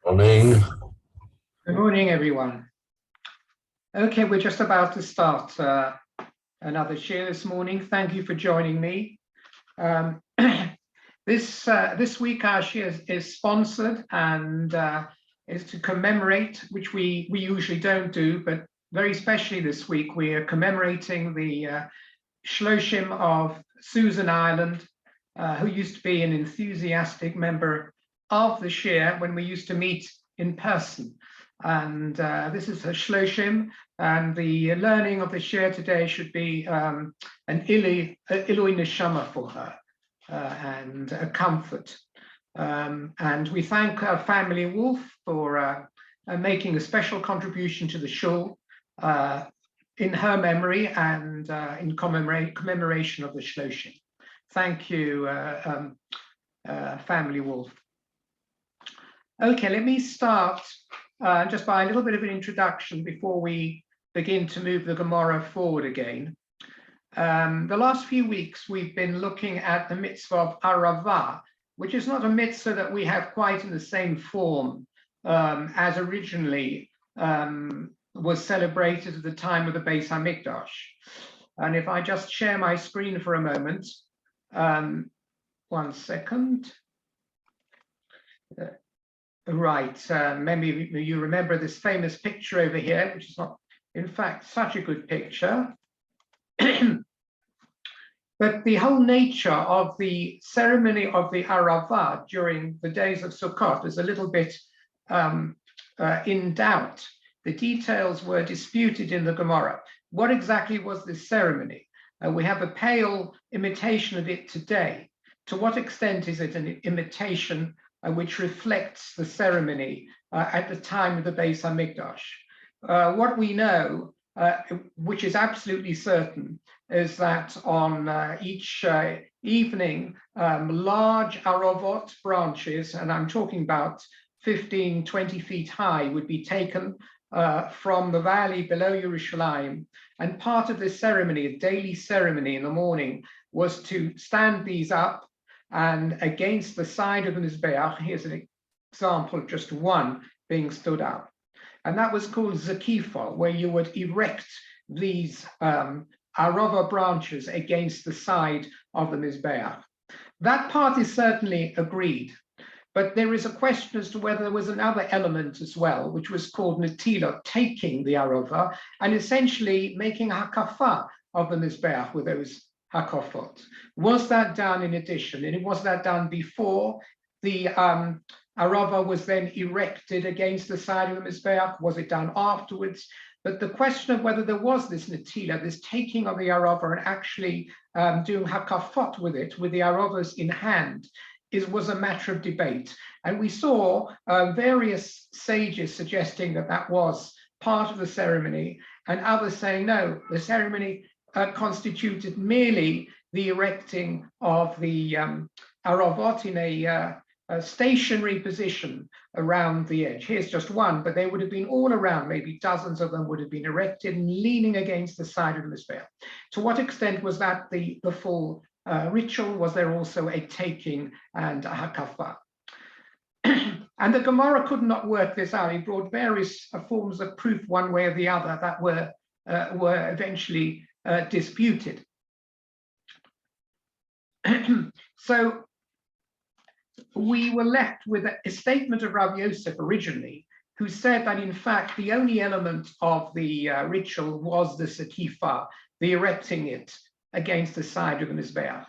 Morning. Good morning, everyone. Okay, we're just about to start another share this morning. Thank you for joining me. This week our share is sponsored and is to commemorate, which we usually don't do, but very specially this week we are commemorating the Shloshim of Susan Ireland, who used to be an enthusiastic member of the share when we used to meet in person. And this is her Shloshim, and the learning of the share today should be an Ilui Neshama for her and a comfort. And we thank her family Wolf for making a special contribution to the shul in her memory and in commemoration of the Shloshim. Thank you, family Wolf. Okay, let me start just by a little bit of an introduction before we begin to move the Gemara forward again. The last few weeks we've been looking at the mitzvah of Arava, which is not a mitzvah that we have quite in the same form as originally was celebrated at the time of the Beis HaMikdash. And if I just share my screen for a moment, 1 second. Right, maybe you remember this famous picture over here, which is not, in fact, such a good picture. But the whole nature of the ceremony of the Arava during the days of Sukkot is a little bit in doubt. The details were disputed in the Gemara. What exactly was this ceremony? We have a pale imitation of it today. To what extent is it an imitation which reflects the ceremony at the time of the Beis HaMikdash? What we know, which is absolutely certain, is that on each evening, large aravot branches, and I'm talking about 15, 20 feet high, would be taken from the valley below Yerushalayim. And part of this ceremony, a daily ceremony in the morning, was to stand these up and against the side of the Mizbeach. Here's an example of just one being stood up. And that was called Zakifa, where you would erect these Arava branches against the side of the Mizbeach. That part is certainly agreed, but there is a question as to whether there was another element as well, which was called Natila, taking the Arava and essentially making a hakafa of the Mizbeach with those hakafot. Was that done in addition? And was that done before the Arava was then erected against the side of the Mizbeach? Was it done afterwards? But the question of whether there was this natila, this taking of the Arava and actually doing hakafot with it, with the Aravas in hand, was a matter of debate. And we saw various sages suggesting that that was part of the ceremony, and others saying, no, the ceremony constituted merely the erecting of the Aravot in a stationary position around the edge. Here's just one, but they would have been all around, maybe dozens of them would have been erected and leaning against the side of the Mizbeach. To what extent was that the full ritual? Was there also a taking and a hakafa? And the Gemara could not work this out. He brought various forms of proof one way or the other that were eventually disputed. So we were left with a statement of Rav Yosef originally, who said that in fact the only element of the ritual was the sakifa, the erecting it against the side of the Mizbeach.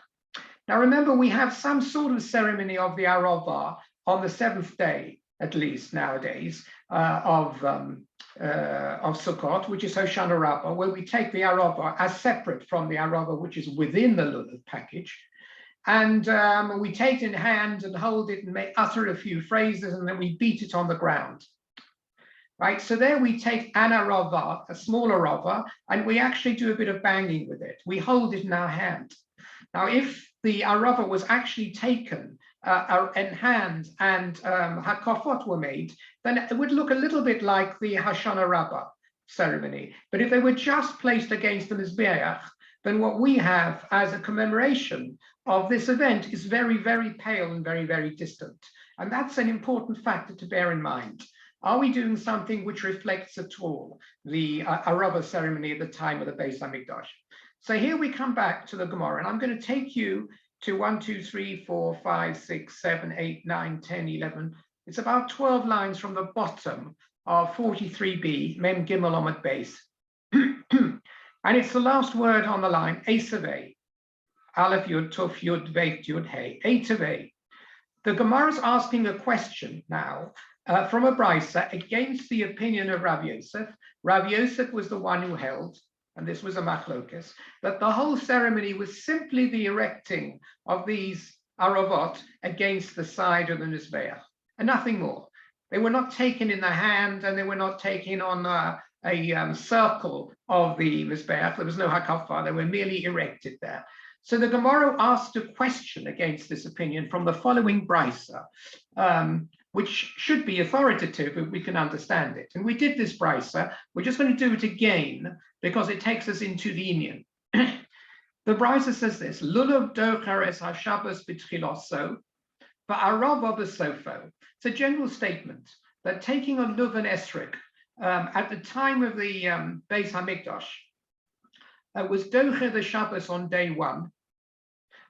Now remember, we have some sort of ceremony of the Arava on the 7th day, at least nowadays, of Sukkot, which is Hoshana Rabbah, where we take the Arava as separate from the Arava, which is within the lulav package. And we take it in hand and hold it and utter a few phrases, and then we beat it on the ground. Right, so there we take an Arava, a smaller Arava, and we actually do a bit of banging with it. We hold it in our hand. Now, if the Arava was actually taken in hand and hakafot were made, then it would look a little bit like the Hoshana Rabbah ceremony. But if they were just placed against the Mizbeach, then what we have as a commemoration of this event is very, very pale and very, very distant. And that's an important factor to bear in mind. Are we doing something which reflects at all the Arava ceremony at the time of the Beis Hamikdash? So here we come back to the Gemara, and I'm going to take you to 1, 2, 3, 4, 5, 6, 7, 8, 9, 10, 11. It's about 12 lines from the bottom of 43b, Mem Gimel Omad Beis. And it's the last word on the line, Esaveh, Aleph Yud, Tuf Yud, Veit Yud, Hey, Esaveh. The Gemara is asking a question now from a brisa against the opinion of Rav Yosef. Rav Yosef was the one who held, and this was a machlokes, that the whole ceremony was simply the erecting of these aravot against the side of the Mizbeach, and nothing more. They were not taken in the hand, and they were not taken on a circle of the Mizbeach. There was no hakafah, they were merely erected there. So the Gemara asked a question against this opinion from the following brisa, which should be authoritative if we can understand it. And we did this brisa. We're just going to do it again because it takes us into the Inyan. The brisa says this: Lulav docher es hashabbos b'tchiloso, va'arava b'sofo. It's a general statement that taking a luv and esrik at the time of the Beis Hamikdash was docher the Shabbos on day one.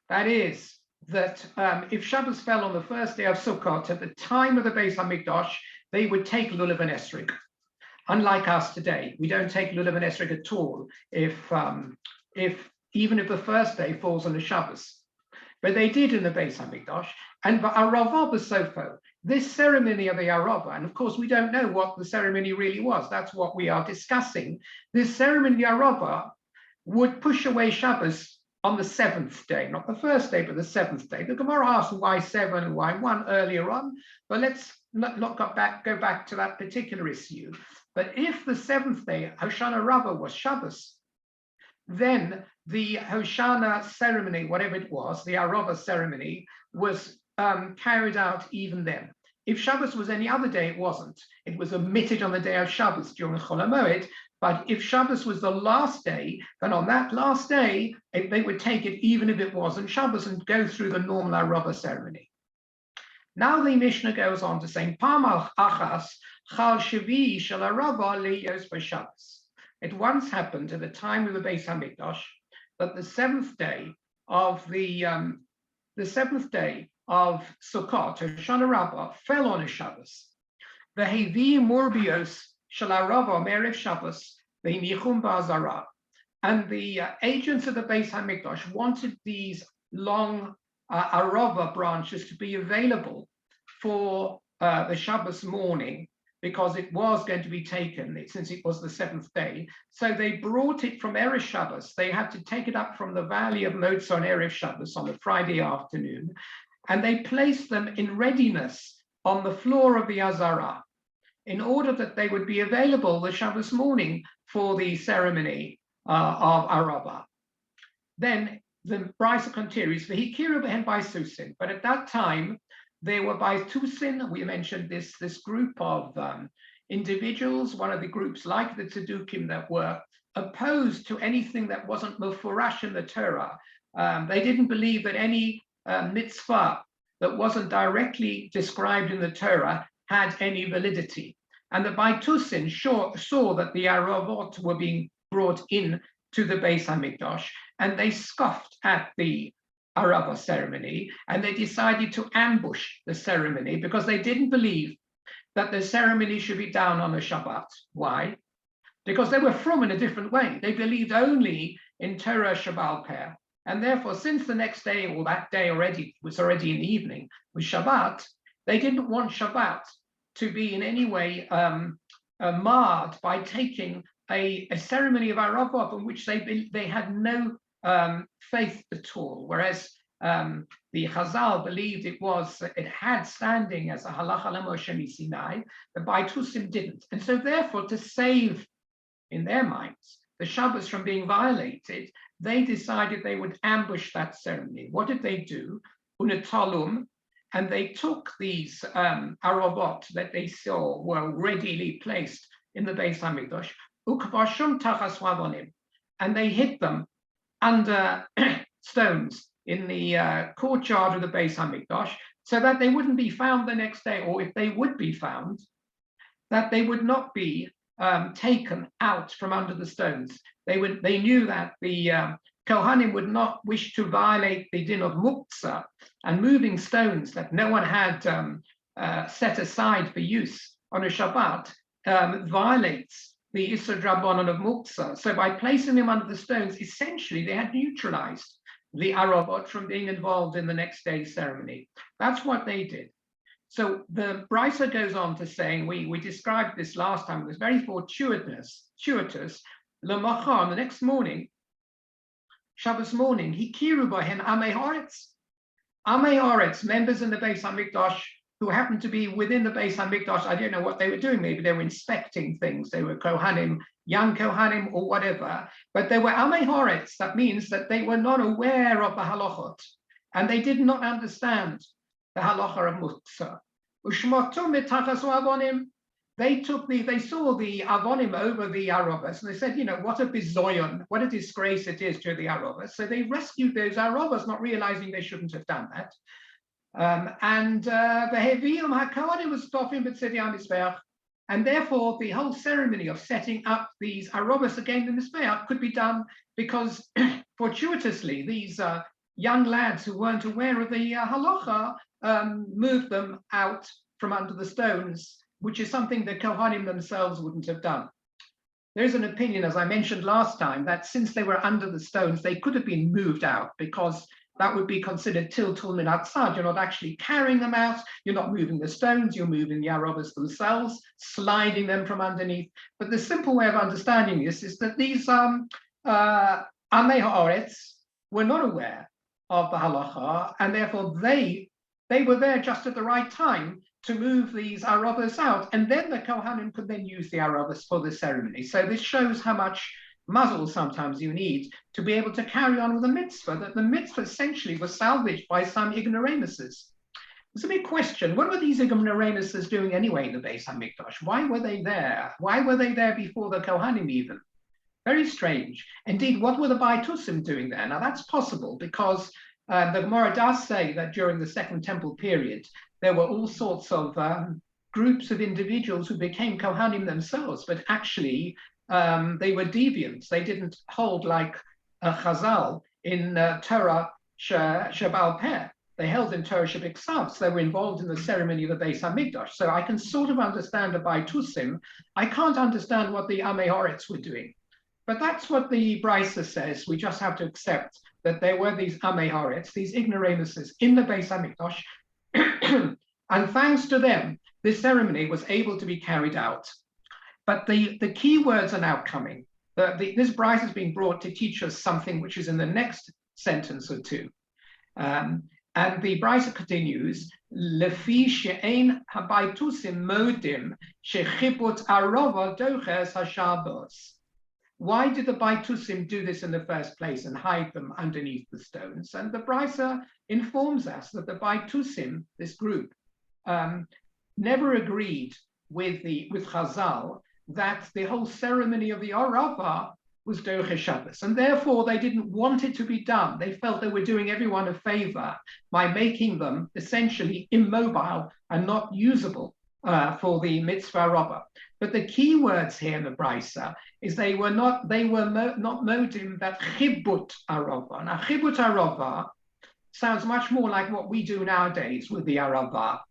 That is, that if Shabbos fell on the first day of Sukkot, at the time of the Beis Hamikdash, they would take lulav and esrik. Unlike us today, we don't take lulav and esrik at all even if the first day falls on a Shabbos. But they did in the Beis Hamikdash, and Arava b'sofo, this ceremony of the Arava, and of course we don't know what the ceremony really was. That's what we are discussing. This ceremony, the Arava, would push away Shabbos on the seventh day, not the first day, but the seventh day. The Gemara asks why 7 and why 1 earlier on, but let's not go back to that particular issue. But if the seventh day, Hoshana Rabbah, was Shabbos, then the Hoshana ceremony, whatever it was, the Arava ceremony, was carried out even then. If Shabbos was any other day, it wasn't. It was omitted on the day of Shabbos during Chol HaMoed. But if Shabbos was the last day, then on that last day, they would take it even if it wasn't Shabbos and go through the normal Arava ceremony. Now the Mishnah goes on to say, Pamal achas chal shavi shel Arava liyos b'Shabbos. It once happened at the time of the Beis Hamikdash that the seventh day of Sukkot, Hoshana Rabbah, fell on a Shabbos. The Hevi Morbios shel Arava merev Shabbos ve'nichum ba'azara. And the agents of the Beis Hamikdash wanted these long Arava branches to be available for the Shabbos morning, because it was going to be taken since it was the seventh day. So they brought it from Erev Shabbos. They had to take it up from the valley of Motza on Erev Shabbos on the Friday afternoon, and they placed them in readiness on the floor of the Azara in order that they would be available the Shabbos morning for the ceremony of Arava. Then the Brisa continues, V'hikiru b'hen by Susin. But at that time, they were by Tusin. We mentioned this group of individuals, one of the groups like the Tzedukim that were opposed to anything that wasn't Mufurash in the Torah. They didn't believe that any mitzvah that wasn't directly described in the Torah had any validity. And the Baitusin saw that the Aravot were being brought in to the Beis Hamikdash, and they scoffed at the Arava ceremony, and they decided to ambush the ceremony because they didn't believe that the ceremony should be done on a Shabbat. Why? Because they were from in a different way. They believed only in Torah Shabbal Peh. And therefore, since the next day, or that day was already in the evening, was Shabbat, they didn't want Shabbat to be in any way marred by taking a ceremony of Arava in which they had no faith at all, whereas the Chazal believed it had standing as a halacha l'Moshe Sinai. The Baitusim didn't, and so therefore, to save, in their minds, the Shabbos from being violated, they decided they would ambush that ceremony. What did they do? Unatalum, and they took these Aravot that they saw were readily placed in the Beis Hamikdash, ukvashum tachas wavonim, and they hid them under stones in the courtyard of the Beis Hamikdash, so that they wouldn't be found the next day, or if they would be found, that they would not be taken out from under the stones. They knew that the Kohanim would not wish to violate the din of muktzah, and moving stones that no one had set aside for use on a Shabbat violates the Issur Drabanan of muktzah. So by placing them under the stones, essentially they had neutralized the Aravot from being involved in the next day's ceremony. That's what they did. So the Brisa goes on to saying, we described this last time, it was very fortuitous. Lemachar, the next morning, Shabbos morning, Hikiru Bahen Amei Haaretz. Amei Haaretz, members in the Beis Hamikdash who happened to be within the Beis Hamikdash. I don't know what they were doing. Maybe they were inspecting things. They were Kohanim, young Kohanim, or whatever. But they were Amei Haaretz. That means that they were not aware of the halachot, and they did not understand the halacha of muktzah. They saw the avonim over the Arabas, and they said, what a bizoyon, what a disgrace it is to the Arabas. So they rescued those Arabas, not realizing they shouldn't have done that. And therefore the whole ceremony of setting up these Arabas again in the Mizbeach could be done because fortuitously these young lads who weren't aware of the halacha moved them out from under the stones, which is something the Kohanim themselves wouldn't have done. There's an opinion, as I mentioned last time, that since they were under the stones, they could have been moved out because that would be considered tiltul min atzad. You're not actually carrying them out, you're not moving the stones, you're moving the Arabas themselves, sliding them from underneath. But the simple way of understanding this is that these Amei Haaretz were not aware of the halacha, and therefore they were there just at the right time to move these Arabas out, and then the Kohanim could then use the Arabas for the ceremony. So this shows how much muzzle sometimes you need to be able to carry on with the mitzvah, that the mitzvah essentially was salvaged by some ignoramuses. There's a big question, what were these ignoramuses doing anyway in the Beis HaMikdash? Why were they there? Why were they there before the Kohanim even? Very strange. Indeed, what were the Baitusim doing there? Now that's possible because the Gemara does say that during the Second Temple period, there were all sorts of groups of individuals who became Kohanim themselves, but actually they were deviants. They didn't hold like Chazal in Torah Sheba'al Peh. They held in Torah Shebiksav, so they were involved in the ceremony of the Beis HaMikdash. So I can sort of understand the Baitusim. I can't understand what the Amei Haaretz were doing. But that's what the Brisa says. We just have to accept that there were these Amei Haaretz, these ignoramuses in the Beis HaMikdash, and thanks to them, this ceremony was able to be carried out. But the key words are now coming. This Brisa is being brought to teach us something which is in the next sentence or two. And the Brisa continues, Lefi she'ein habaitusim modim shechibut arova doches hashabos. Why did the Baitusim do this in the first place and hide them underneath the stones? And the Brisa informs us that the Baitusim, this group, never agreed with Chazal that the whole ceremony of the Arava was Doche Shabbos, and therefore they didn't want it to be done. They felt they were doing everyone a favor by making them essentially immobile and not usable for the mitzvah Rabbah. But the key words here in the Brisa is they were not modim that chibut arava. Now chibut arava sounds much more like what we do nowadays with the arava.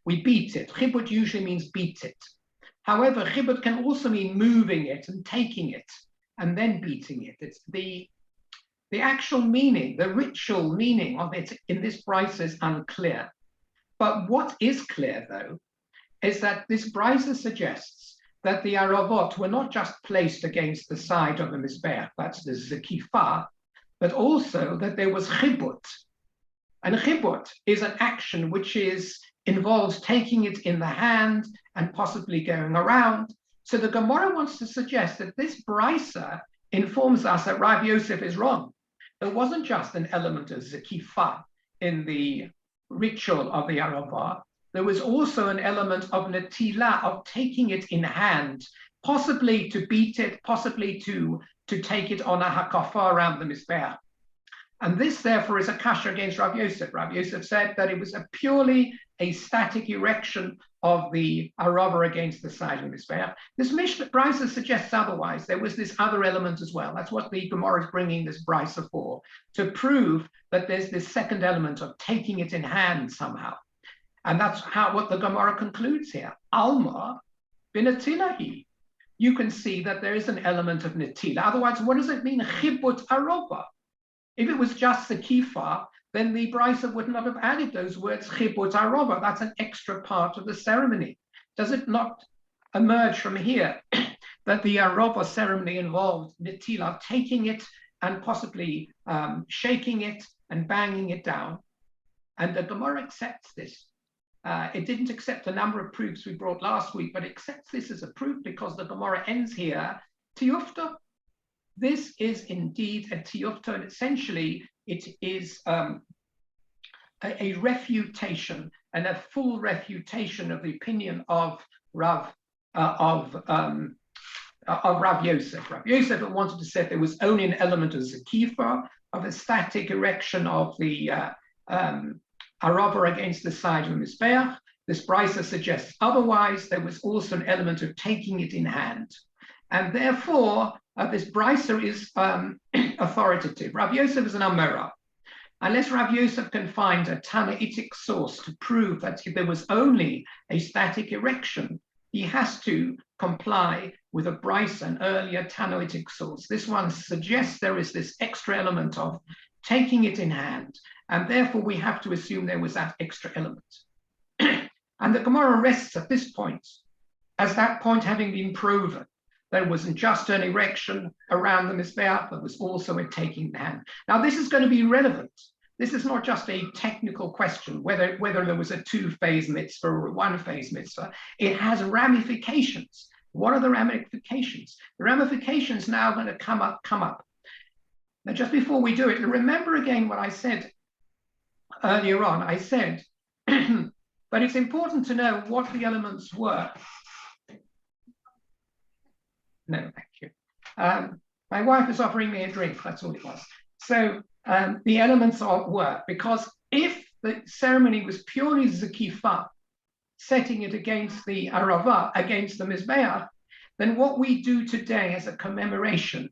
We beat it. Chibut usually means beat it. However, chibut can also mean moving it and taking it and then beating it. It's the actual meaning, the ritual meaning of it in this Brisa is unclear. But what is clear, though, is that this Brisa suggests that the Aravot were not just placed against the side of the Mizbeach, that's the Zekifa, but also that there was chibut. And chibut is an action which involves taking it in the hand and possibly going around. So the Gemara wants to suggest that this Brisa informs us that Rav Yosef is wrong. There wasn't just an element of Zekifa in the ritual of the Arava. There was also an element of Natila, of taking it in hand, possibly to beat it, possibly to to take it on a hakafa around the Mizbeach. And this, therefore, is a kasha against Rav Yosef. Rav Yosef said that it was purely a static erection of the arava against the side of the Mizbeach. This Mishnah Brisa suggests otherwise. There was this other element as well. That's what the Gemara is bringing this Brisa for, to prove that there's this second element of taking it in hand somehow. And that's what the Gemara concludes here. Alma binatilahi. You can see that there is an element of natila. Otherwise, what does it mean? Chibut arava. If it was just the kifa, then the Brisa would not have added those words chibut arava. That's an extra part of the ceremony. Does it not emerge from here that the arava ceremony involved natila, taking it and possibly shaking it and banging it down? And the Gemara accepts this. It didn't accept a number of proofs we brought last week, but accepts this as a proof because the Gemara ends here, tiyufta. This is indeed a tiyufta, and essentially it is a refutation and a full refutation of the opinion of Rav Yosef. Rav Yosef wanted to say there was only an element of zakifa, of a static erection of the arava against the side of the Mizbeach. This Brisa suggests otherwise. There was also an element of taking it in hand. And therefore, this Brisa is authoritative. Rav Yosef is an Amora. Unless Rav Yosef can find a Tanaitic source to prove that there was only a static erection, he has to comply with a Brisa, an earlier Tanaitic source. This one suggests there is this extra element of taking it in hand, and therefore we have to assume there was that extra element. And the Gemara rests at this point, as that point having been proven. There wasn't just an erection around the Mizbeach, but was also a taking in hand. Now, this is going to be relevant. This is not just a technical question, whether there was a two-phase mitzvah or a one-phase mitzvah. It has ramifications. What are the ramifications? The ramifications now are going to come up. Now, just before we do it, remember again what I said earlier on. I said, but it's important to know what the elements were. No, thank you. My wife is offering me a drink, that's all it was. So the elements of work, because if the ceremony was purely zakifa, setting it against the arava, against the Mizbeach, then what we do today as a commemoration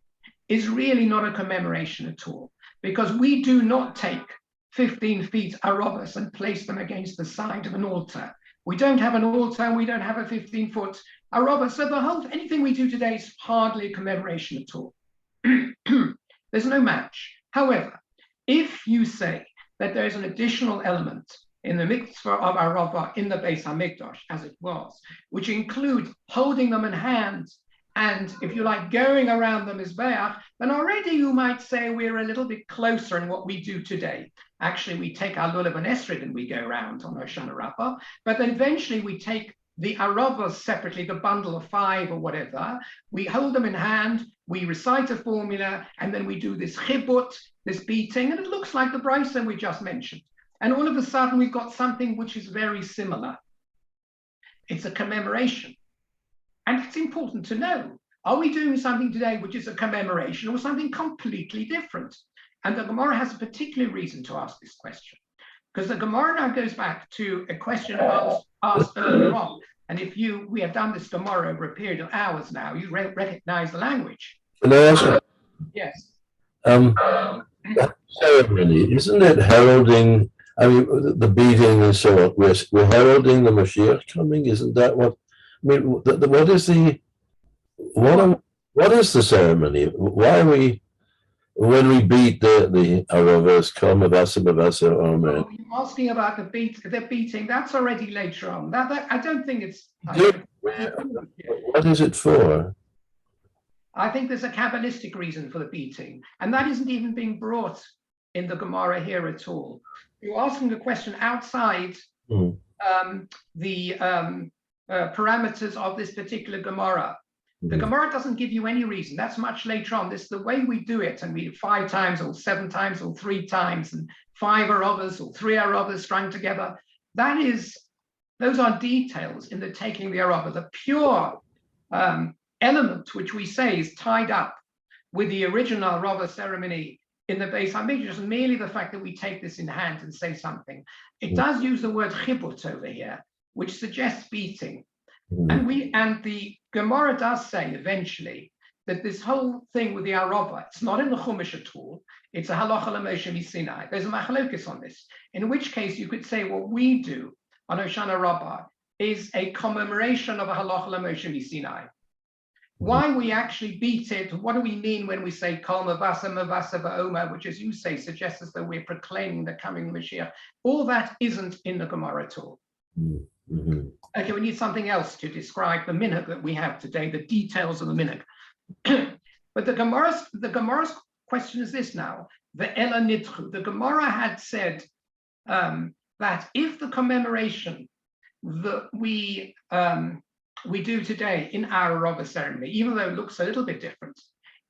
is really not a commemoration at all, because we do not take 15 feet aravas and place them against the side of an altar. We don't have an altar and we don't have a 15-foot arava. So anything we do today is hardly a commemoration at all. There's no match. However, if you say that there's an additional element in the mitzvah of arava in the Beis HaMikdash, as it was, which includes holding them in hands and, if you like, going around the Mizbeach, then already you might say we're a little bit closer in what we do today. Actually, we take our lulav and esrog and we go around on Hoshana Rabbah, but then eventually we take the aravas separately, the bundle of 5 or whatever, we hold them in hand, we recite a formula, and then we do this chibut, this beating, and it looks like the brisa we just mentioned. And all of a sudden, we've got something which is very similar. It's a commemoration. And it's important to know, are we doing something today which is a commemoration or something completely different? And the Gemara has a particular reason to ask this question, because the Gemara now goes back to a question asked earlier on. And we have done this Gemara over a period of hours now, you recognize the language. Can I ask? Yes. That ceremony, isn't it heralding? I mean, the beating and so on. We're heralding the Mashiach coming. Isn't that what? I mean, what is the ceremony? Why are we, when we beat the aravas, come avasa bavasa omer? You're asking about the beating. That's already later on. That I don't think it's. What is it for? I think there's a Kabbalistic reason for the beating, and that isn't even being brought in the Gemara here at all. You're asking a question outside the parameters of this particular Gemara. The Gemara doesn't give you any reason. That's much later on. This is the way we do it, and we do 5 times or 7 times or 3 times, and 5 aravas or 3 aravas strung together. Those are details in the taking the arava. The pure element which we say is tied up with the original Arava ceremony in the Beis Hamikdash, merely the fact that we take this in hand and say something. It does use the word chibut over here, which suggests beating. And the Gemara does say eventually that this whole thing with the Arava, it's not in the Chumash at all. It's a halacha l'Moshe Sinai. There's a machlokes on this. In which case, you could say what we do on Hoshana Rabbah is a commemoration of a halacha l'Moshe Sinai. Why we actually beat it, what do we mean when we say Kol Mavasa Mavasa Va'oma, which, as you say, suggests as though we're proclaiming the coming Mashiach. All that isn't in the Gemara at all. Okay, we need something else to describe the minhag that we have today, the details of the minhag. But the Gemara's question is this now: the Ela Nitchu. The Gemara had said that if the commemoration that we do today in our Arava ceremony, even though it looks a little bit different,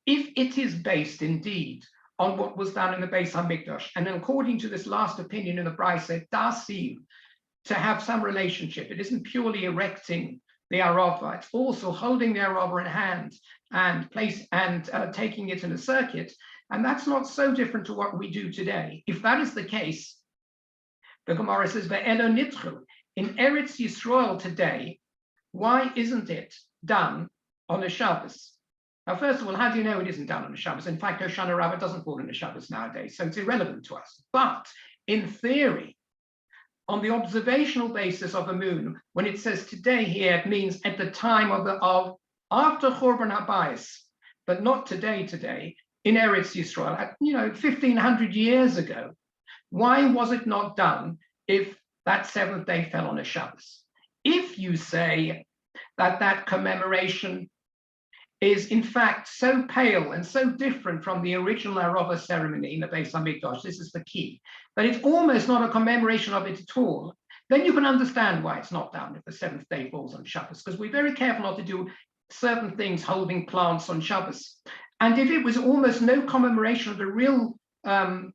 if it is based indeed on what was done in the Beis Hamikdash, and according to this last opinion in the Brisa, it does seem to have some relationship. It isn't purely erecting the Arava; it's also holding the Arava in hand and taking it in a circuit, and that's not so different to what we do today. If that is the case, the Gemara says ve'elo nitchu in Eretz Yisrael today. Why isn't it done on a Shabbos? Now, first of all, how do you know it isn't done on a Shabbos? In fact, Hoshana Rabbah doesn't fall on a Shabbos nowadays, so it's irrelevant to us. But in theory, on the observational basis of the moon, when it says today here, it means at the time of after Churban Habayis, but not today in Eretz Yisrael, 1,500 years ago. Why was it not done if that seventh day fell on a Shabbos? If you say that commemoration is in fact so pale and so different from the original Arava ceremony in the Beis Hamikdash, this is the key, but it's almost not a commemoration of it at all, then you can understand why it's not done if the seventh day falls on Shabbos, because we're very careful not to do certain things holding plants on Shabbos. And if it was almost no commemoration of the real Beis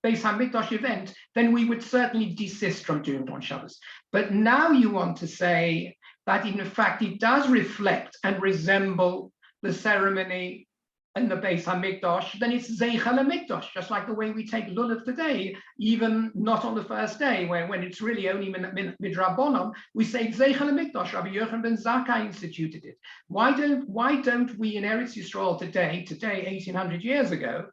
Hamikdash event, then we would certainly desist from doing it on Shabbos. But now you want to say that in fact it does reflect and resemble the ceremony in the Beis Hamikdash, then it's Zeichel HaMikdash, just like the way we take Lulav today, even not on the first day, when it's really only Midrabanan, we say Zeichel HaMikdash. Rabbi Yochanan ben Zakkai instituted it. Why don't we in Eretz Yisrael today, 1,800 years ago,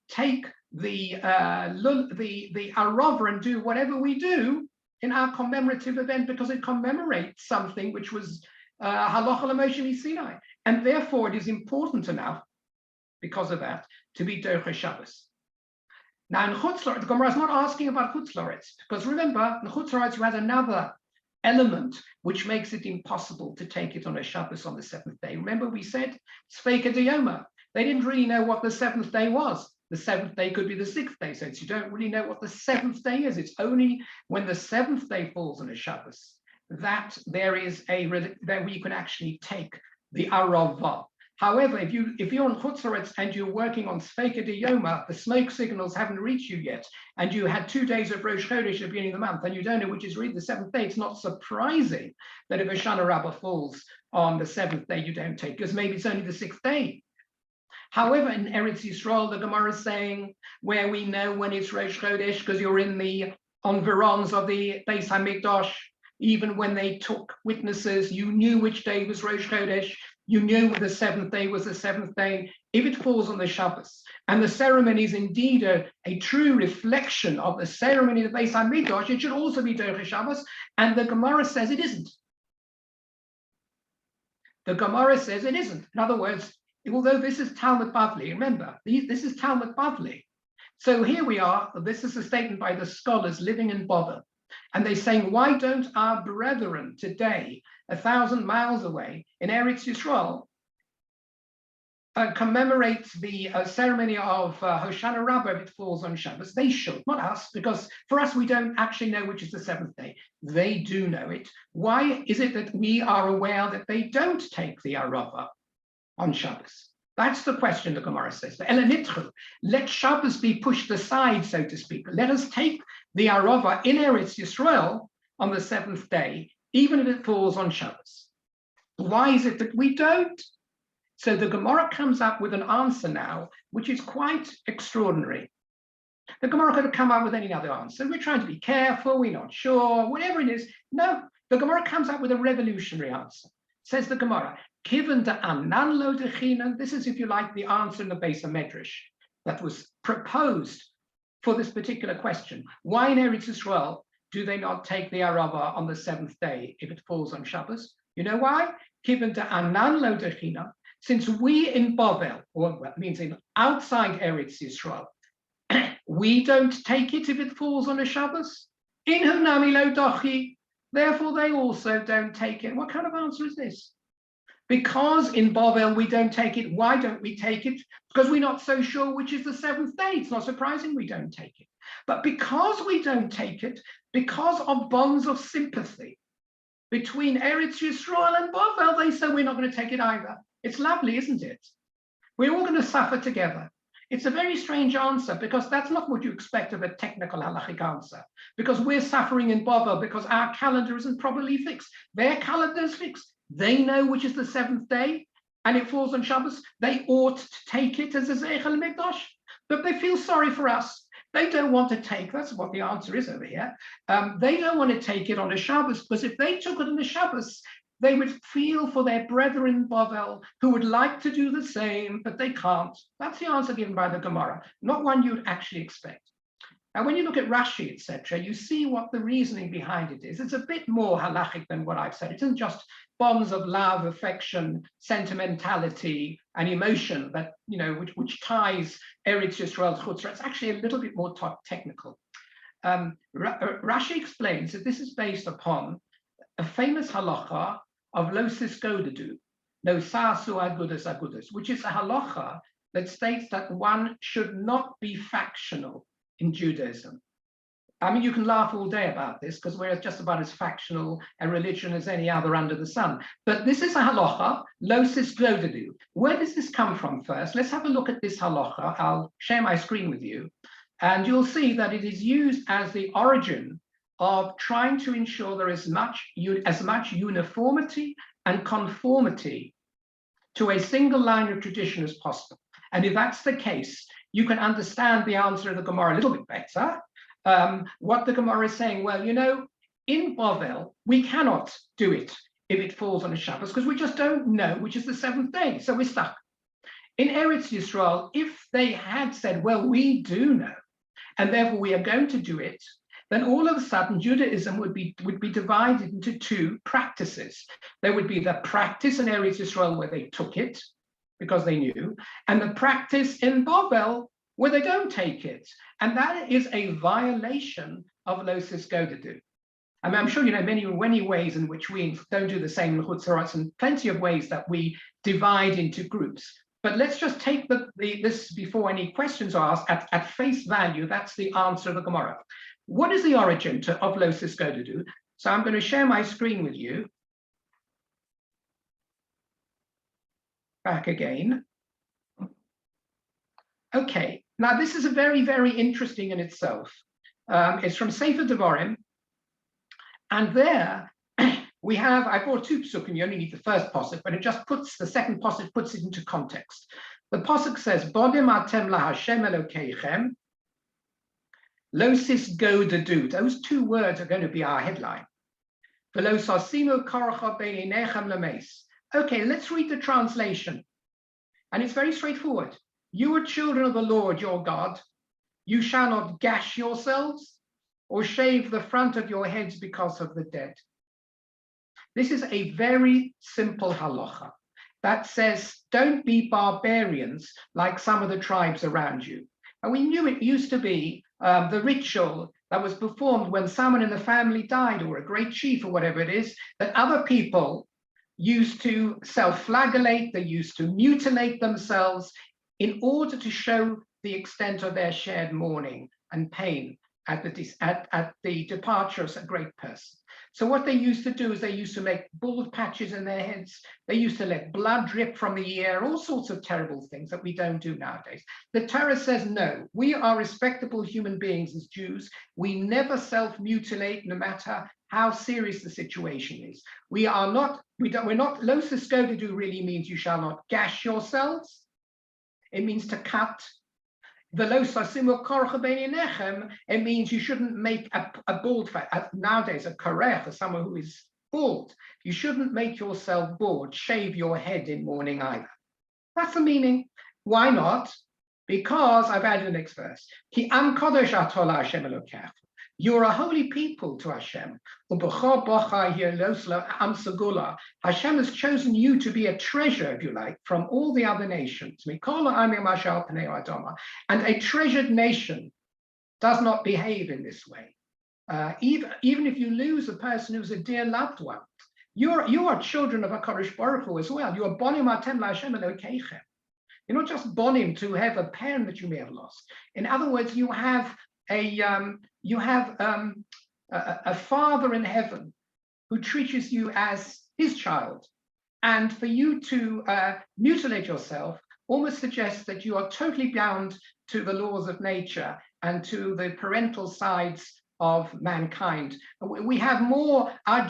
take the Arava and do whatever we do in our commemorative event, because it commemorates something which was halacha l'Moshe Sinai, and therefore it is important enough, because of that, to be Doche Shabbos. Now in Chutz La'aretz, the Gemara is not asking about Chutz La'aretz, because remember, in Chutz La'aretz you had another element which makes it impossible to take it on a Shabbos on the seventh day. Remember we said Tzveika D'Yoma. They didn't really know what the seventh day was. The seventh day could be the sixth day, so you don't really know what the seventh day is. It's only when the seventh day falls on a Shabbos that there is where you can actually take the Arava. However, if you're on Chutz La'aretz and you're working on Tzveika D'Yoma, the smoke signals haven't reached you yet, and you had 2 days of Rosh Chodesh at the beginning of the month, and you don't know which is really the seventh day, it's not surprising that if Hoshana Rabbah falls on the seventh day, you don't take, because maybe it's only the sixth day. However, in Eretz Yisrael, the Gemara is saying where we know when it's Rosh Chodesh, because you're in the environs of the Beis Hamikdash. Even when they took witnesses, you knew which day was Rosh Chodesh. You knew the seventh day was the seventh day. If it falls on the Shabbos, and the ceremony is indeed a true reflection of the ceremony of the Beis Hamikdash, it should also be Doche Shabbos. And the Gemara says it isn't. The Gemara says it isn't. In other words, although this is Talmud Bavli, remember, this is Talmud Bavli. So here we are, this is a statement by the scholars living in Bodh, and they're saying, why don't our brethren today, 1,000 miles away in Eretz Yisrael, commemorate the ceremony of Hoshana Rabbah if it falls on Shabbos? They should, not us, because for us, we don't actually know which is the seventh day. They do know it. Why is it that we are aware that they don't take the Arava on Shabbos? That's the question the Gemara says. Let Shabbos be pushed aside, so to speak. Let us take the Arava in Eretz Yisrael on the seventh day, even if it falls on Shabbos. Why is it that we don't? So the Gemara comes up with an answer now, which is quite extraordinary. The Gemara could have come up with any other answer. We're trying to be careful, we're not sure, whatever it is. No, the Gemara comes up with a revolutionary answer. Says the Gemara, Kiven de anan lo dechinan. This is, if you like, the answer in the base of Medrash that was proposed for this particular question. Why in Eretz Yisrael do they not take the Arava on the 7th day if it falls on Shabbos? You know why? Kiven de anan lo dechinan. Since we in Bavel, or that means in outside Eretz Yisrael, we don't take it if it falls on a Shabbos. In Hunami lo dochi, therefore they also don't take it. What kind of answer is this? Because in Bavel we don't take it. Why don't we take it? Because we're not so sure which is the 7th day. It's not surprising we don't take it. But because we don't take it, because of bonds of sympathy between Eretz Yisrael and Bavel, they say we're not going to take it either. It's lovely, isn't it? We're all going to suffer together. It's a very strange answer because that's not what you expect of a technical halachic answer. Because we're suffering in Bavel because our calendar isn't properly fixed. Their calendar is fixed. They know which is the 7th day and it falls on Shabbos. They ought to take it as a Zeichel Mikdash, but they feel sorry for us. They don't want to take, that's what the answer is over here. They don't want to take it on a Shabbos because if they took it on a Shabbos, they would feel for their brethren in Bavel who would like to do the same, but they can't. That's the answer given by the Gemara, not one you'd actually expect. Now, when you look at Rashi, etc., you see what the reasoning behind it is. It's a bit more halachic than what I've said. It isn't just bonds of love, affection, sentimentality, and emotion that, you know, which ties Eretz Yisrael Chutzra. It's actually a little bit more technical. Rashi explains that this is based upon a famous halacha of lo sisgodedu, no sasu agudas, which is a halacha that states that one should not be factional in Judaism. I mean, you can laugh all day about this because we're just about as factional a religion as any other under the sun. But this is a halacha, lo sisgodedu. Where does this come from first? Let's have a look at this halacha. I'll share my screen with you. And you'll see that it is used as the origin of trying to ensure there is as much uniformity and conformity to a single line of tradition as possible. And if that's the case, you can understand the answer of the Gemara a little bit better. What the Gemara is saying, well, you know, in Bavel, we cannot do it if it falls on a Shabbos because we just don't know which is the 7th day, so we're stuck. In Eretz Yisrael, if they had said, well, we do know, and therefore we are going to do it, then all of a sudden Judaism would be divided into two practices. There would be the practice in Eretz Yisrael where they took it because they knew, and the practice in Bavel where they don't take it. And that is a violation of lo sisgodedu. I mean, I'm sure you know many ways in which we don't do the same in Chutzarot, and plenty of ways that we divide into groups. But let's just take this before any questions are asked at face value. That's the answer of the Gemara. What is the origin of lo sisgodedu? So I'm going to share my screen with you. Back again. Okay, now this is a very, very interesting in itself. It's from Sefer Devarim. And there we have, I brought two psukim, you only need the first pasuk, but it just puts, the second pasuk puts it into context. The pasuk says, Bodim atem la Hashem Elokeichem, lo sisgodedu. Those two words are going to be our headline. V'lo sasinu karacha beinechem lemeis. Okay, let's read the translation. And it's very straightforward. You are children of the Lord your God. You shall not gash yourselves or shave the front of your heads because of the dead. This is a very simple halacha that says, don't be barbarians like some of the tribes around you. And we knew it used to be the ritual that was performed when someone in the family died, or a great chief or whatever it is, that other people used to self-flagellate, they used to mutilate themselves in order to show the extent of their shared mourning and pain at the departure of a great person. So what they used to do is they used to make bald patches in their heads. They used to let blood drip from the ear, all sorts of terrible things that we don't do nowadays. The Torah says, no, we are respectable human beings as Jews. We never self-mutilate, no matter how serious the situation is. We're not, lo siskodedu really means you shall not gash yourselves. It means to cut. The lo sasimu korcha beinechem, it means you shouldn't make a bald face. Nowadays, a korech, or someone who is bald, you shouldn't make yourself bald, shave your head in mourning either. That's the meaning. Why not? Because I've added the next verse. Ki am kodesh atola Hashem Elokecha. You're a holy people to Hashem. Hashem has chosen you to be a treasure, if you like, from all the other nations. And a treasured nation does not behave in this way. Even if you lose a person who's a dear loved one, you are children of HaKadosh Baruch Hu as well. You are bonim atem la'Hashem Elokechem. You're not just bonim to have a parent that you may have lost. In other words, you have a father in heaven who treats you as his child, and for you to mutilate yourself almost suggests that you are totally bound to the laws of nature and to the parental sides of mankind. We have more, our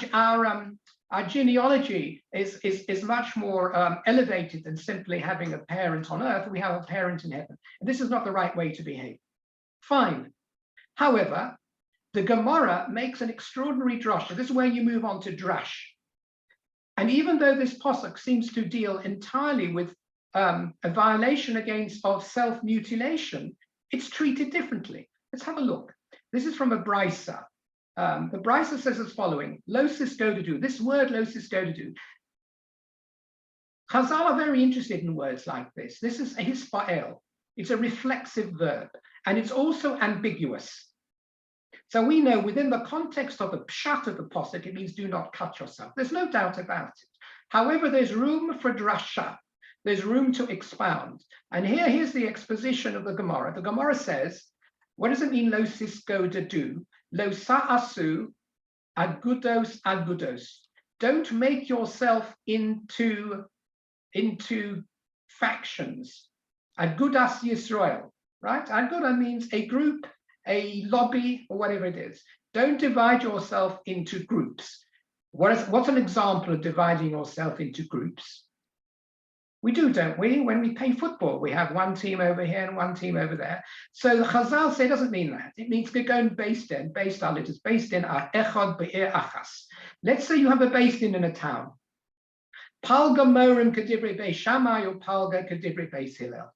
genealogy is much more elevated than simply having a parent on earth. We have a parent in heaven. And this is not the right way to behave. Fine. However, the Gemara makes an extraordinary drasha. This is where you move on to drash. And even though this posuk seems to deal entirely with a violation of self-mutilation, it's treated differently. Let's have a look. This is from a brisa. The brisa says as following: Lo siskodedu. This word lo siskodedu. Chazal are very interested in words like this. This is a hispael. It's a reflexive verb, and it's also ambiguous. So we know within the context of the pshat of the posuk, it means do not cut yourself. There's no doubt about it. However, there's room for drasha. There's room to expound. And here's the exposition of the Gemara. The Gemara says, what does it mean, lo siskodedu? Lo sa'asu agudos agudos. Don't make yourself into factions. Agudas Yisrael, right? Aguda means a group, a lobby, or whatever it is. Don't divide yourself into groups. What's an example of dividing yourself into groups? We do, don't we? When we play football, we have one team over here and one team over there. So the Chazal say it doesn't mean that. It means gegon based in echad be'er achas. Let's say you have a based in a town. Palga morim kedivrei beis Shammai or palga kedivrei beis Hillel.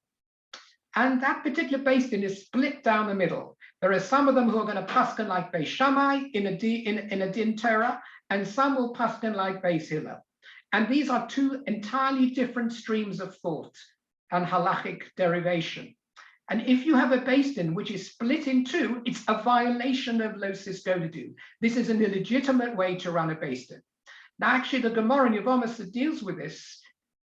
And that particular based in is split down the middle. There are some of them who are going to paskin like beis Shammai in a din Torah, and some will paskin like beis Hillel. And these are two entirely different streams of thought and halachic derivation. And if you have a beis din which is split in two, it's a violation of lo siskodedu. This is an illegitimate way to run a beis din. Now, actually, the Gemara in Yevamos that deals with this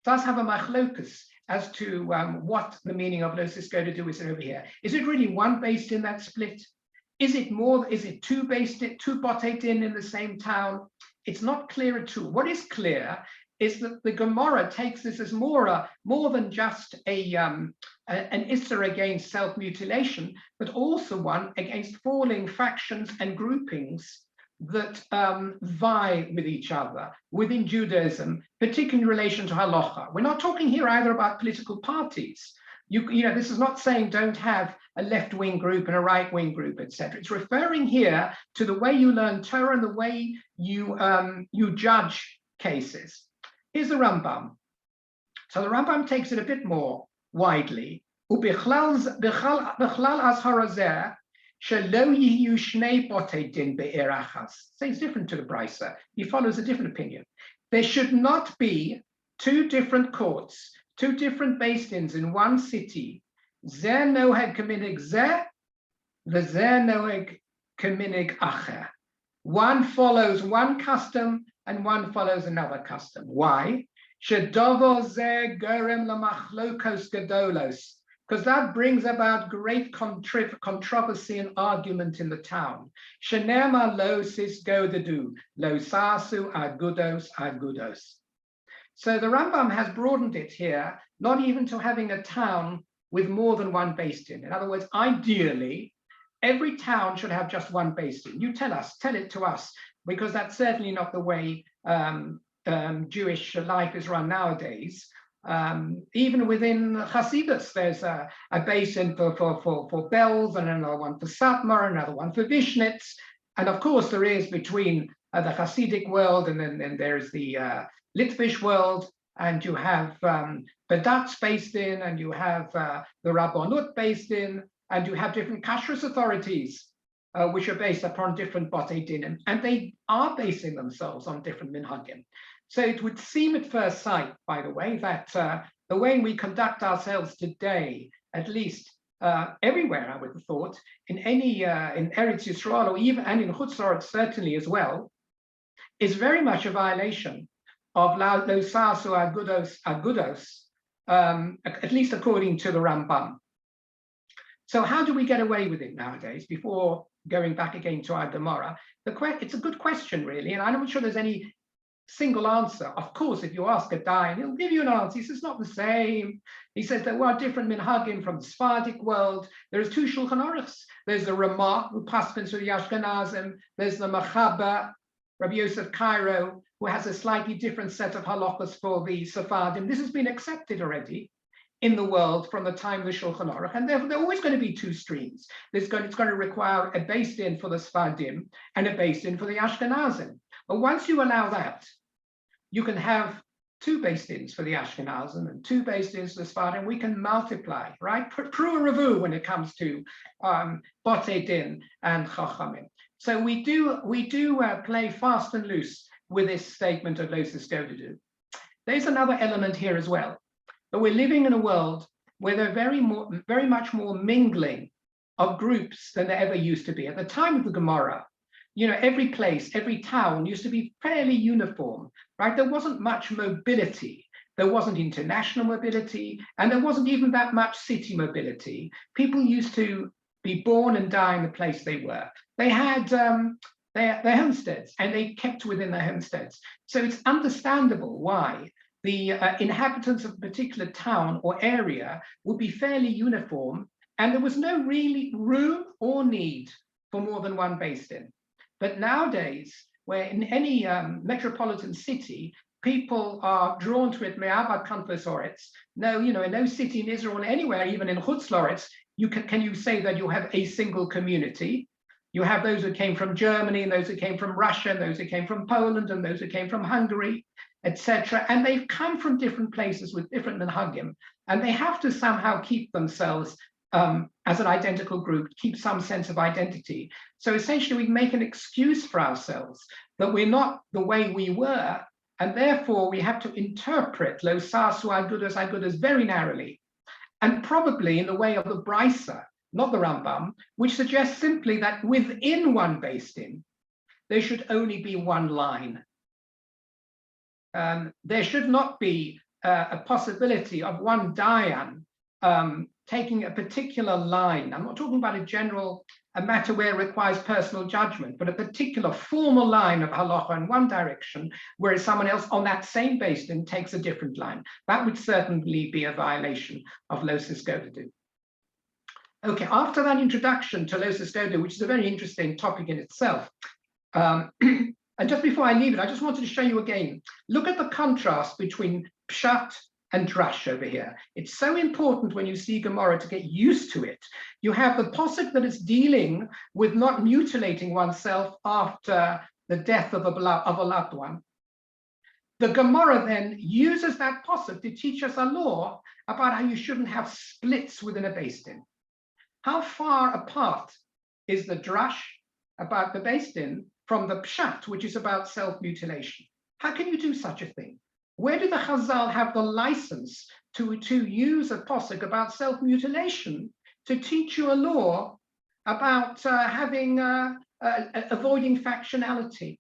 does have a machlokus as to what the meaning of lo siskodedu is over here. Is it really one beis din that's split? Is it more? Is it two beis din, two botei din in the same town? It's not clear at all. What is clear is that the Gemara takes this as more than just an issur against self-mutilation, but also one against falling factions and groupings that vie with each other within Judaism, particularly in relation to halacha. We're not talking here either about political parties. You know, this is not saying don't have a left-wing group and a right-wing group, etc. It's referring here to the way you learn Torah and the way you judge cases. Here's the Rambam. So the Rambam takes it a bit more widely. Ubichlal azhar hazeh shelo yiyu shnei botei din be'er achas. So it's different to the Brisa. He follows a different opinion. There should not be two different courts, two different beis dins in one city. Zeh noheg kaminig zeh, v'zeh noheg kaminig acher. One follows one custom and one follows another custom. Why? Shedovo zeh gorem lamachlokos gedolos. Because that brings about great controversy and argument in the town. Shenema lo siskodedu, lo sasu agudos agudos. So the Rambam has broadened it here, not even to having a town with more than one beis din. In other words, ideally, every town should have just one beis din. You tell it to us, because that's certainly not the way Jewish life is run nowadays. Even within Hasidus, there's a basin for bells, and another one for Satmar, another one for Vishnitz. And of course, there is between the Hasidic world, and then there's the Litvish world, and you have the Dutch based in, and you have the Rabbonut based in, and you have different kashrus authorities, which are based upon different Batei Dinim, and they are basing themselves on different minhagim. So it would seem at first sight, by the way, that the way we conduct ourselves today, at least everywhere, I would have thought, in Eretz Yisrael, or even and in Chutz La'aretz certainly as well, is very much a violation of Lo Sasu Agudos, at least according to the Rambam. So how do we get away with it nowadays? Before going back again to our Gemara, it's a good question, really, and I'm not sure there's any single answer. Of course, if you ask a Dayan, he'll give you an answer. He says it's not the same. He says there were different minhagim from the Sephardic world. There's two Shulchan Aruchs. There's the Ramah, who paskins to the Ashkenazim. There's the Machaba, Rabbi Yosef Cairo, who has a slightly different set of halachas for the Sephardim. This has been accepted already in the world from the time of the Shulchan Aruch, and therefore there are always going to be two streams. It's going to require a based in for the Sephardim and a based in for the Ashkenazim. But once you allow that, you can have two based-ins for the Ashkenazim and two based-ins for the Sephardim. We can multiply, right? Pru revu when it comes to Batei Din and Chachamim. So we do play fast and loose with this statement of Lo Sistodedu. There's another element here as well. But we're living in a world where there are very much more mingling of groups than there ever used to be. At the time of the Gemara, every place, every town used to be fairly uniform, right? There wasn't much mobility. There wasn't international mobility, and there wasn't even that much city mobility. People used to be born and die in the place they were. They had their homesteads, and they kept within their homesteads. So it's understandable why the inhabitants of a particular town or area would be fairly uniform, and there was no really room or need for more than one based in. But nowadays, where in any metropolitan city, people are drawn to it, me'avad kanfos oretz. No, in no city in Israel, anywhere, even in Chutz La'aretz, can you say that you have a single community? You have those who came from Germany, and those who came from Russia, and those who came from Poland, and those who came from Hungary, etc. And they've come from different places with different minhagim, and they have to somehow keep themselves as an identical group, keep some sense of identity. So essentially, we make an excuse for ourselves that we're not the way we were, and therefore we have to interpret Lo Sasu Agudos very narrowly, and probably in the way of the Brisa, not the Rambam, which suggests simply that within one based in, there should only be one line. There should not be a possibility of one Dayan taking a particular line. I'm not talking about a matter where it requires personal judgment, but a particular formal line of halacha in one direction, whereas someone else on that same basin takes a different line. That would certainly be a violation of Lo Sistodedu. Okay, after that introduction to Lo Sistodedu, which is a very interesting topic in itself, and just before I leave it, I just wanted to show you again, look at the contrast between Pshat and Drash over here. It's so important when you see Gemara to get used to it. You have the posuk that is dealing with not mutilating oneself after the death of a loved one. The Gemara then uses that posuk to teach us a law about how you shouldn't have splits within a beis din. How far apart is the Drash about the beis din from the Pshat, which is about self-mutilation? How can you do such a thing? Where do the Chazal have the license to use a posuk about self-mutilation to teach you a law about avoiding factionality?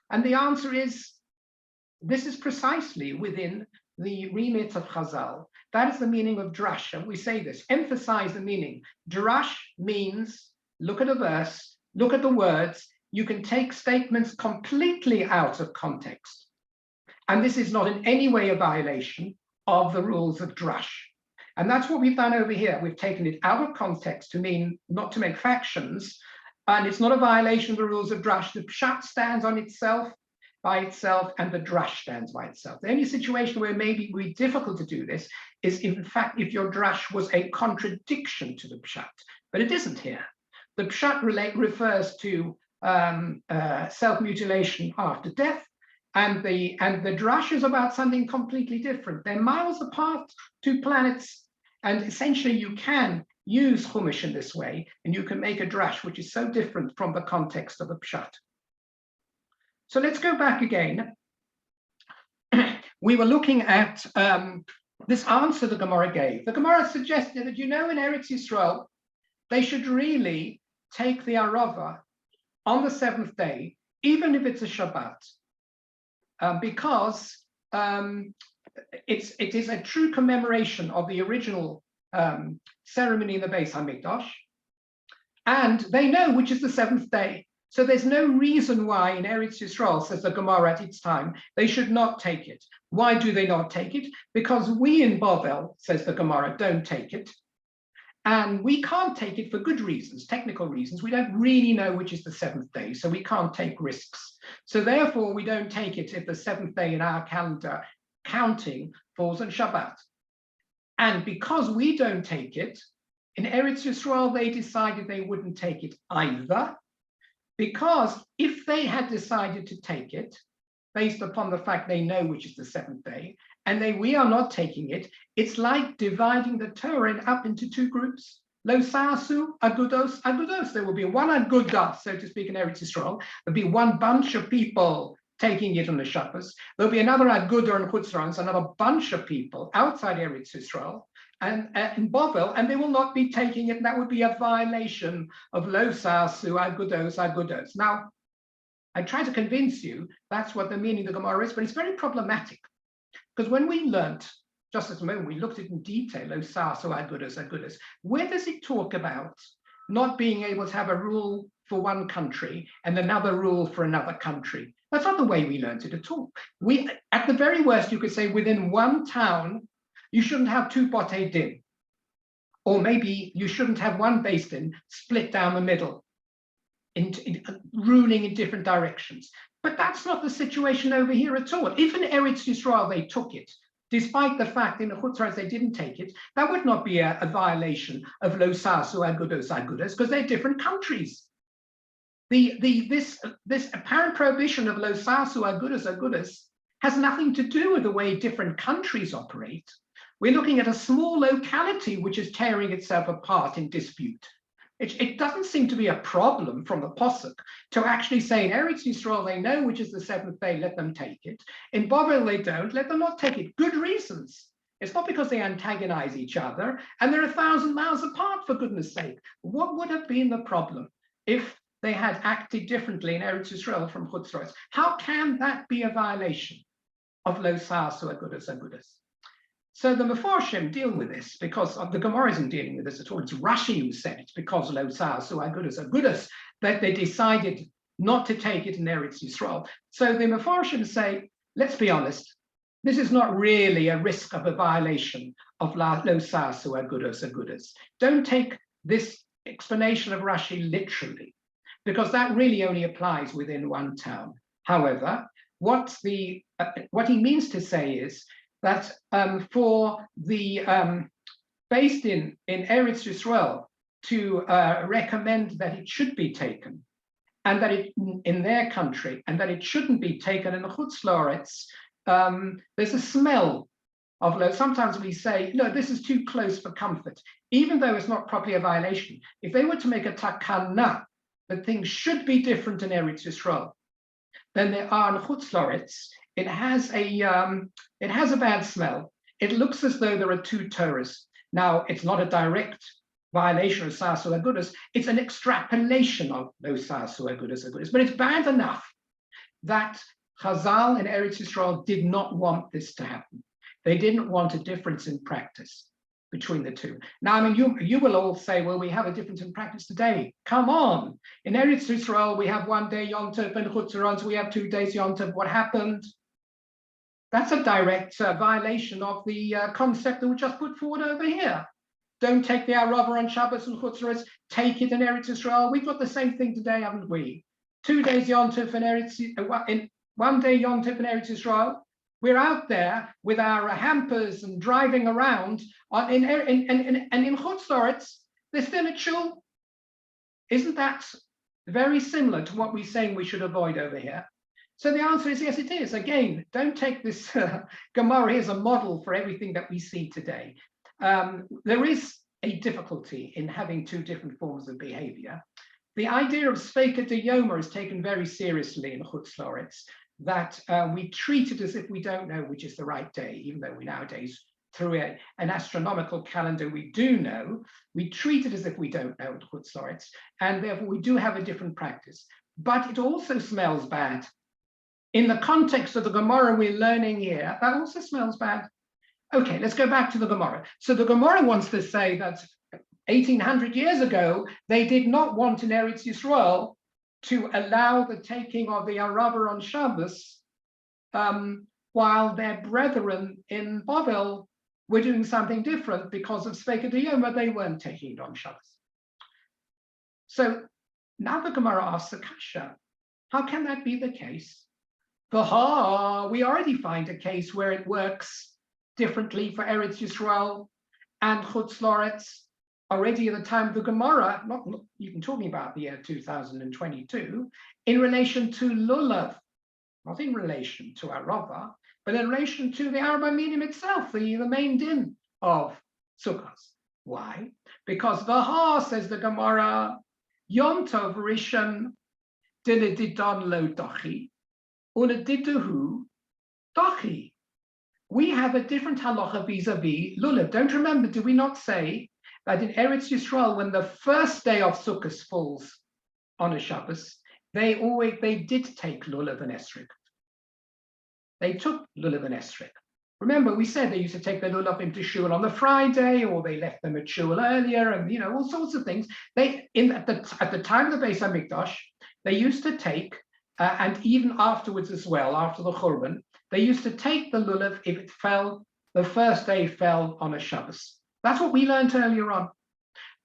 And the answer is, this is precisely within the remit of Chazal. That is the meaning of drash, and we say this, emphasize the meaning. Drash means, look at a verse, look at the words, you can take statements completely out of context. And this is not in any way a violation of the rules of drash. And that's what we've done over here. We've taken it out of context to mean not to make factions, And it's not a violation of the rules of drash. The pshat stands on itself, by itself, and the drash stands by itself. The only situation where maybe it would be difficult to do this is, in fact, if your drash was a contradiction to the pshat, but it isn't here. The pshat refers to self-mutilation after death, and the drash is about something completely different. They're miles apart, two planets, and essentially you can use Chumash in this way, and you can make a drash which is so different from the context of a pshat. So let's go back again. We were looking at this answer the Gemara gave. The Gemara suggested that, in Eretz Yisrael, they should really take the Arava on the seventh day, even if it's a Shabbat, because it is a true commemoration of the original ceremony in the Beis Hamikdash, and they know which is the seventh day. So there's no reason why in Eretz Yisrael, says the Gemara at its time, they should not take it. Why do they not take it? Because we in Bavel, says the Gemara, don't take it. And we can't take it for good reasons, technical reasons. We don't really know which is the seventh day, so we can't take risks. So therefore, we don't take it if the seventh day in our calendar counting falls on Shabbat. And because we don't take it, in Eretz Yisrael, they decided they wouldn't take it either, because if they had decided to take it, based upon the fact they know which is the seventh day, and we are not taking it, it's like dividing the Torah up into two groups. Lo sa'asu, agudos, agudos. There will be one agudah, so to speak, in Eretz Yisrael. There'll be one bunch of people taking it on the Shabbos. There'll be another agudah and chutzrans, another bunch of people outside Eretz Yisrael and in Bavel, and they will not be taking it. And that would be a violation of lo sa'asu, agudos, agudos. Now, I try to convince you that's what the meaning of the Gemara is, but it's very problematic. Because when we learnt, just at the moment, we looked at it in detail, lo sa'asu, agudos, agudos, where does it talk about not being able to have a rule for one country and another rule for another country? That's not the way we learned it at all. We, at the very worst, you could say within one town, you shouldn't have two Botei Din. Or maybe you shouldn't have one Beis Din split down the middle, ruling in different directions. But that's not the situation over here at all. If in Eretz Yisrael they took it, despite the fact in the Chutzras they didn't take it, that would not be a violation of lo sa'asu, agudos, agudos, because they're different countries. This apparent prohibition of lo sa'asu, agudos, agudos has nothing to do with the way different countries operate. We're looking at a small locality which is tearing itself apart in dispute. It doesn't seem to be a problem from the Pasuk to actually say in Eretz Yisrael they know which is the seventh day, let them take it. In Bavel they don't, let them not take it. Good reasons. It's not because they antagonize each other, and they're 1,000 miles apart, for goodness sake. What would have been the problem if they had acted differently in Eretz Yisrael from Chutzros? How can that be a violation of lo sa'asu, agudos, agudos? So the Mefarshim deal with this because the Gemara isn't dealing with this at all. It's Rashi who said it's because lo sa'asu, agudos, agudos that they decided not to take it in Eretz Yisrael. So the Mefarshim say, let's be honest, this is not really a risk of a violation of lo sa'asu, agudos, agudos. Don't take this explanation of Rashi literally, because that really only applies within one town. However, what he means to say is that for the based in Eretz Yisrael to recommend that it should be taken, and that it in their country, and that it shouldn't be taken in the Chutz La'aretz, there's a smell of lo. Sometimes we say, no, this is too close for comfort, even though it's not properly a violation. If they were to make a takana that things should be different in Eretz Yisrael than they are in Chutz La'aretz, it has a bad smell. It looks as though there are two Torahs. Now, it's not a direct violation of sa'asu, agudos. It's an extrapolation of those sa'asu, agudos, agudos. But it's bad enough that Chazal and Eretz Yisrael did not want this to happen. They didn't want a difference in practice between the two. Now, I mean, you will all say, well, we have a difference in practice today. Come on. In Eretz Yisrael, we have 1 day Yom Tov, and Chutzarans, we have 2 days Yom Tov. What happened? That's a direct violation of the concept that we just put forward over here. don't take the Arava on Shabbos and Chutz La'aretz, take it in Eretz Yisrael. We've got the same thing today, haven't we? 2 days Yom Tov in Eretz, in 1 day Yom Tov in Eretz Yisrael. We're out there with our hampers and driving around and in Chutz La'aretz, there's still a shul. Isn't that very similar to what we're saying we should avoid over here? So the answer is yes, it is. Again, don't take this Gemara as a model for everything that we see today. There is a difficulty in having 2 different forms of behavior. The idea of Sveika de Yoma is taken very seriously in Chutz La'aretz, that we treat it as if we don't know which is the right day, even though we nowadays, through an astronomical calendar, we do know. We treat it as if we don't know in Chutz La'aretz, and therefore we do have a different practice. But it also smells bad. In the context of the Gemara we're learning here, that also smells bad. Okay, let's go back to the Gemara. So the Gemara wants to say that 1800 years ago, they did not want in Eretz Yisrael to allow the taking of the Arava on Shabbos, while their brethren in Bavel were doing something different because of Sveika de Yoma, they weren't taking it on Shabbos. So now the Gemara asks the kasha, how can that be the case? We already find a case where it works differently for Eretz Yisrael and Chutz La'aretz already at the time of the Gemara, not even talking about the year 2022, in relation to Lulav, not in relation to Arava, but in relation to the Arba Minim itself, the main din of Sukkot. Why? Because Vaha, says the Gemara, Yom Tov Rishon Dinedidon Lo Dochi, Unediduhu Dochi. We have a different halacha vis-a-vis Lulav. Don't remember, did we not say that in Eretz Yisrael, when the first day of Sukkot falls on a Shabbos, they did take Lulav and Esrog. They took Lulav and Esrog. Remember, we said they used to take the Lulav into shul on the Friday, or they left them at shul earlier, and all sorts of things. At the time of the Beis Hamikdash, they used to take, and even afterwards as well, after the Churban, they used to take the Lulav if it fell, the first day fell on a Shabbos. That's what we learned earlier on.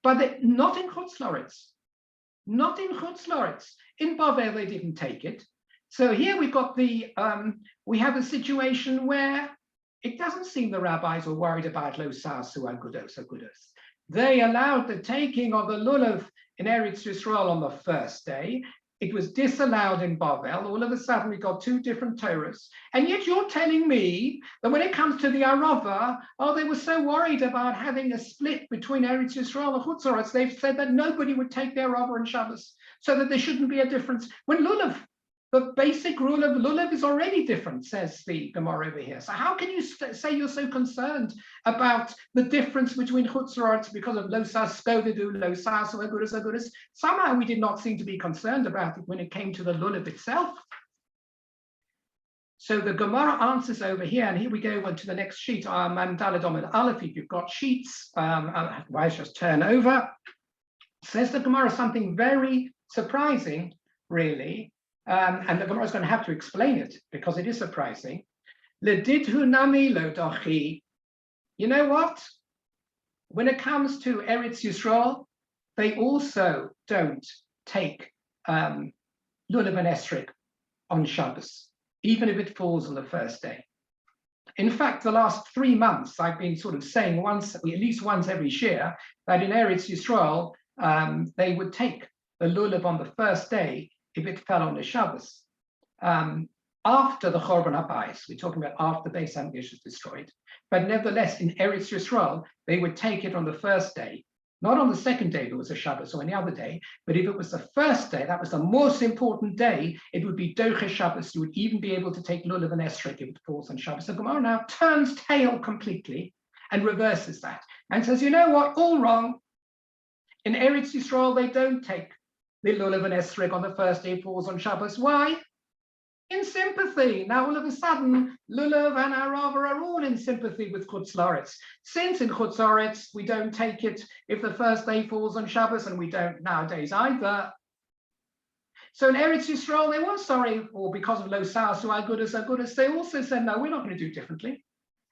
But not in Chutz La'aretz. Not in Chutz La'aretz. In Bavel, they didn't take it. So here we've got we have a situation where it doesn't seem the rabbis were worried about lo sasu agudos. They allowed the taking of the lulav in Eretz Yisrael on the first day. It was disallowed in Bavel. All of a sudden, we got 2 different Torahs. And yet you're telling me that when it comes to the Arava, they were so worried about having a split between Eretz Yisrael and Chutz La'aretz, they've said that nobody would take their Arava on Shabbos, so that there shouldn't be a difference. When Lulav, the basic rule of Lulav is already different, says the Gemara over here. So how can you say you're so concerned about the difference between Chutz La'aretz because of lo sas skovidu, lo sas agudas? Somehow we did not seem to be concerned about it when it came to the Lulav itself. So the Gemara answers over here, and here we go on to the next sheet, Mandala Domid Aleph. If you've got sheets, otherwise just turn over. Says the Gemara something very surprising, really. And the Gemara is going to have to explain it because it is surprising. Ledidhu nami lo dochi. You know what? When it comes to Eretz Yisrael, they also don't take Lulav and Esrog on Shabbos, even if it falls on the first day. In fact, the last 3 months, I've been sort of saying at least once every year, that in Eretz Yisrael, they would take the Lulav on the first day if it fell on the Shabbos. After the Chorban HaBayis, we're talking about after Beis Hamikdash is destroyed, but nevertheless, in Eretz Yisrael, they would take it on the first day, not on the second day if it was a Shabbos or any other day, but if it was the first day, that was the most important day, it would be Doche Shabbos. You would even be able to take Lulav and Esrog if it falls on Shabbos. So Gemara now turns tail completely and reverses that and says, you know what, all wrong. In Eretz Yisrael, they don't take the Lulav and Esrog on the first day it falls on Shabbos. Why? In sympathy. Now all of a sudden, Lulav and Arava are all in sympathy with Chutz La'aretz. Since in Chutz La'aretz, we don't take it if the first day falls on Shabbos, and we don't nowadays either. So in Eretz Yisrael, they were sorry, or because of lo sasu agudas, they also said, no, we're not going to do differently.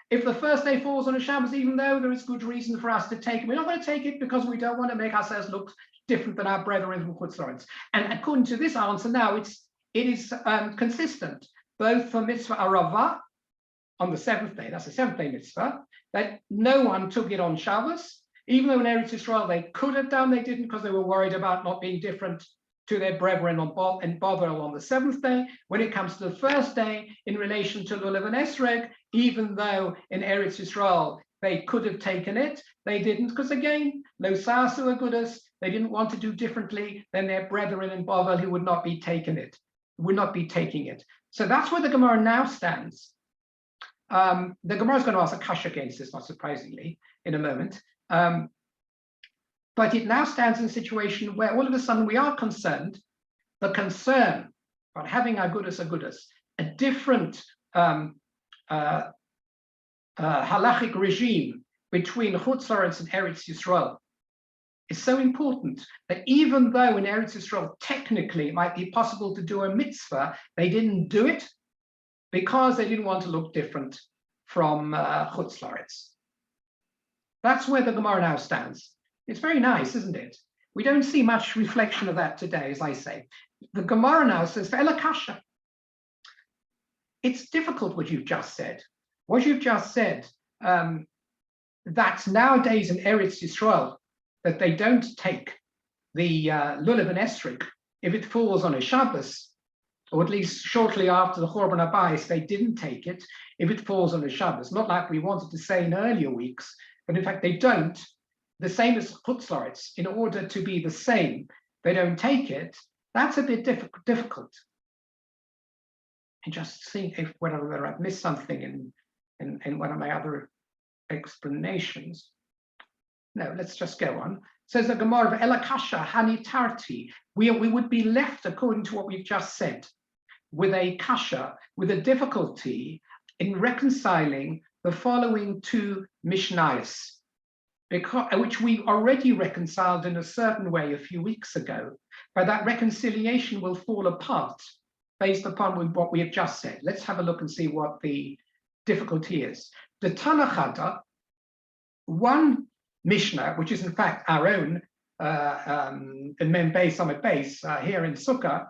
If the first day falls on a Shabbos, even though there is good reason for us to take it, we're not going to take it because we don't want to make ourselves look different than our brethren from Chutz La'aretz. And according to this answer now, it is consistent, both for mitzvah Aravah on the seventh day, that's the seventh day mitzvah, that no one took it on Shabbos, even though in Eretz Yisrael they could have done, they didn't because they were worried about not being different to their brethren in Bovel on the seventh day. When it comes to the first day, in relation to Lulav and Esrog, even though in Eretz Yisrael they could have taken it, they didn't, because again, Lo Sasu Agudas, they didn't want to do differently than their brethren in Bovel who would not be taking it. So that's where the Gemara now stands. The Gemara is going to ask a kasha against this, not surprisingly, in a moment. But it now stands in a situation where all of a sudden we are concerned, the concern about having agudas, a different halachic regime between Chutz La'aretz and Eretz Yisrael is so important that even though in Eretz Yisrael technically it might be possible to do a mitzvah, they didn't do it because they didn't want to look different from Chutz La'aretz. That's where the Gemara now stands. It's very nice, isn't it? We don't see much reflection of that today, as I say. The Gemara now says, Ve'ela kasha. It's difficult what you've just said. What you've just said, that nowadays in Eretz Yisrael, that they don't take the Lulav and Esrog if it falls on a Shabbos, or at least shortly after the Chorban Habayis, they didn't take it if it falls on a Shabbos. Not like we wanted to say in earlier weeks, but in fact they don't. The same as Chutz La'aretz, in order to be the same, they don't take it. That's a bit difficult. And just see if whether I've missed something in one of my other explanations. No, let's just go on. Says the Gemara of Elakasha Hani Tarti. We would be left, according to what we've just said, with a kasha, with a difficulty in reconciling the following two Mishnayos, which we already reconciled in a certain way a few weeks ago, but that reconciliation will fall apart based upon what we have just said. Let's have a look and see what the difficulty is. The Tanachada, one Mishnah, which is in fact our own in Mem Beis Amud Beis here in Sukkah,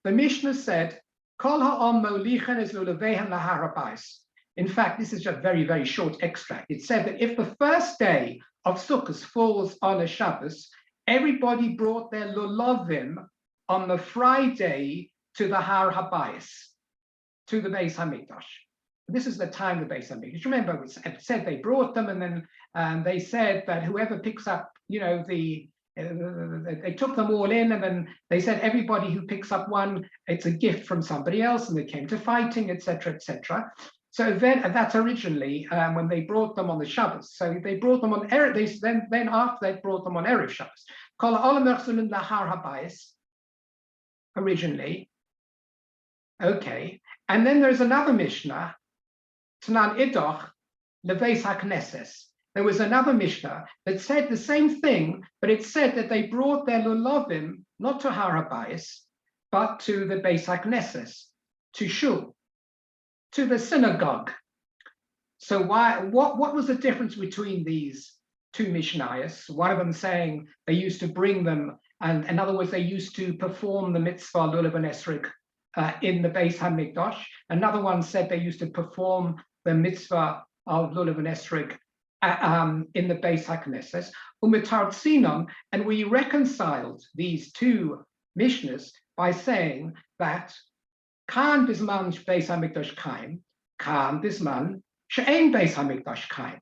the Mishnah said, Kol ha'om molichen es lulavehen lahar habayis. In fact, this is just a very, very short extract. It said that if the first day of Sukkot falls on a Shabbos, everybody brought their lulavim on the Friday to the Har Habayis, to the Beis Hamikdash. This is the time of the Beis Hamikdash. Remember, we said they brought them, and then they said that whoever picks up, they took them all in, and then they said everybody who picks up one, it's a gift from somebody else, and they came to fighting, etc., etc. So then, that's originally when they brought them on the Shabbos. So they brought them on Erev. Then after they brought them on Erev Shabbos. Kol ha'olam merchulin lahar habayis. Originally, okay. And then there's another Mishnah, Tanan Idoch leveis hakneses. There was another Mishnah that said the same thing, but it said that they brought their lulavim not to Har Habayis, but to the Beis HaKnesses, to Shul, to the synagogue. So what was the difference between these two Mishnayos? One of them saying they used to bring them, and in other words, they used to perform the mitzvah Lulav and Esrog in the Beis HaMikdash. Another one said they used to perform the mitzvah of Lulav and Esrog in the Beis HaKnesses. And we reconciled these two Mishnahs by saying that Kan bisman Beis HaMikdash kaim, Kan bisman she'ein Beis HaMikdash kaim.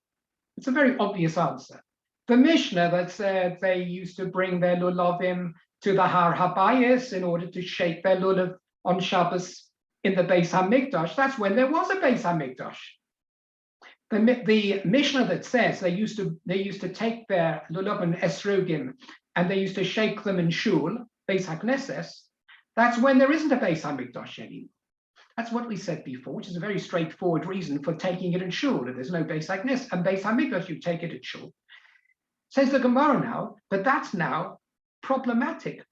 It's a very obvious answer. The Mishnah that said they used to bring their lulavim to the Har Habayis in order to shake their lulav on Shabbos in the Beis HaMikdash, that's when there was a Beis HaMikdash. The Mishnah that says they used to take their lulav and esrogim and they used to shake them in Shul, Beis HaKnesses, that's when there isn't a Beis HaMikdash anymore. That's what we said before, which is a very straightforward reason for taking it in Shul. If there's no Beis HaKnesses and Beis HaMikdash, you take it at Shul. Says the Gemara now, but that's now problematic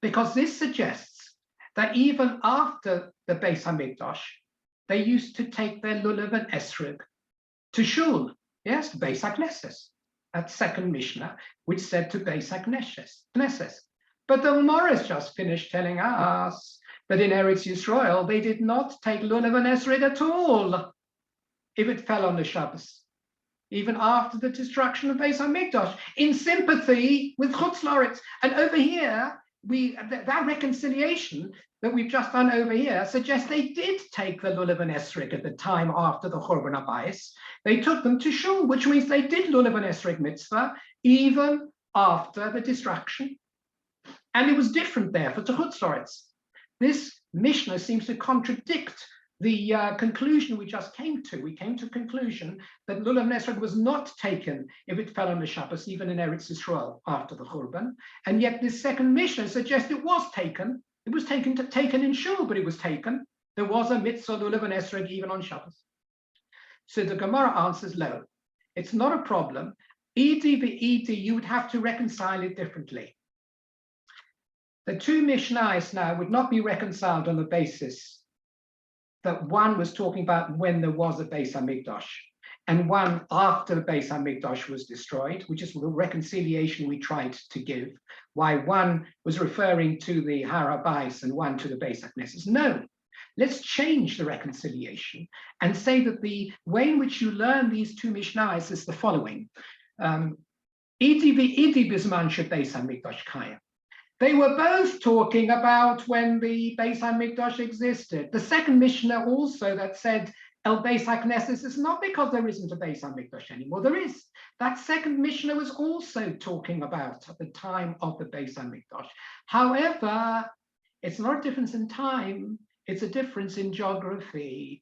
because this suggests that even after the Beis HaMikdash, they used to take their lulav and esrog to shul, yes, to Beis HaKnesses, that second Mishnah, which said to Beis HaKnesses. But the Gemara has just finished telling us that in Eretz Yisrael, they did not take lulav and esrog at all if it fell on the Shabbos, even after the destruction of Beis HaMikdash, in sympathy with Chutz La'aretz. And over here, that reconciliation that we've just done over here suggests they did take the lulav and esrog at the time after the Churban Abayis. They took them to shul, which means they did lulav and esrog mitzvah even after the destruction. And it was different there for Chutz La'aretz. This Mishnah seems to contradict the conclusion we just came to. We came to a conclusion that lulav and esrog was not taken if it fell on the Shabbos, even in Eretz Yisrael after the Churban. And yet this second Mishnah suggests it was taken. It was taken in shul, but it was taken. There was a mitzvah lulav and esrog even on Shabbos. So the Gemara answers, no, it's not a problem. Edi v'edi, you would have to reconcile it differently. The two Mishnahs now would not be reconciled on the basis that one was talking about when there was a Beis HaMikdash and one after the Beis HaMikdash was destroyed, which is the reconciliation we tried to give, why one was referring to the Har HaBayis and one to the Beis HaKnesses. No, let's change the reconciliation and say that the way in which you learn these two Mishnahs is the following. Idi v'idi bisman shebeis HaMikdash kayim. They were both talking about when the Beis HaMikdash existed. The second Mishnah also that said El Beis HaKnesses is not because there isn't a Beis HaMikdash anymore. There is. That second Mishnah was also talking about at the time of the Beis HaMikdash. However, it's not a difference in time. It's a difference in geography.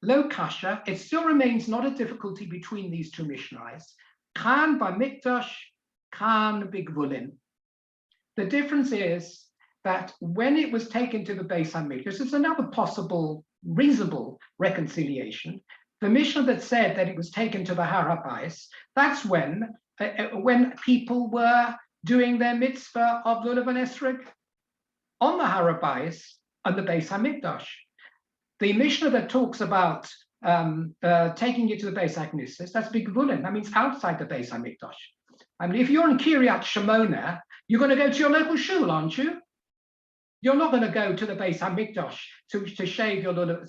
Lo kasha, it still remains not a difficulty between these two Mishnahs. Kan b'Mikdash, kan b'Gvulin. The difference is that when it was taken to the Beis HaMikdash, it's another possible, reasonable reconciliation. The Mishnah that said that it was taken to the Har HaBayis, that's when people were doing their mitzvah of lulav and esrog on the Har HaBayis and the Beis HaMikdash. The Mishnah that talks about taking it to the Beis HaKnesses, that's b'Gvulin. That means outside the Beis HaMikdash. I mean, if you're in Kiryat Shemona, you're going to go to your local shul, aren't you? You're not going to go to the Beis HaMikdash to shake your lulav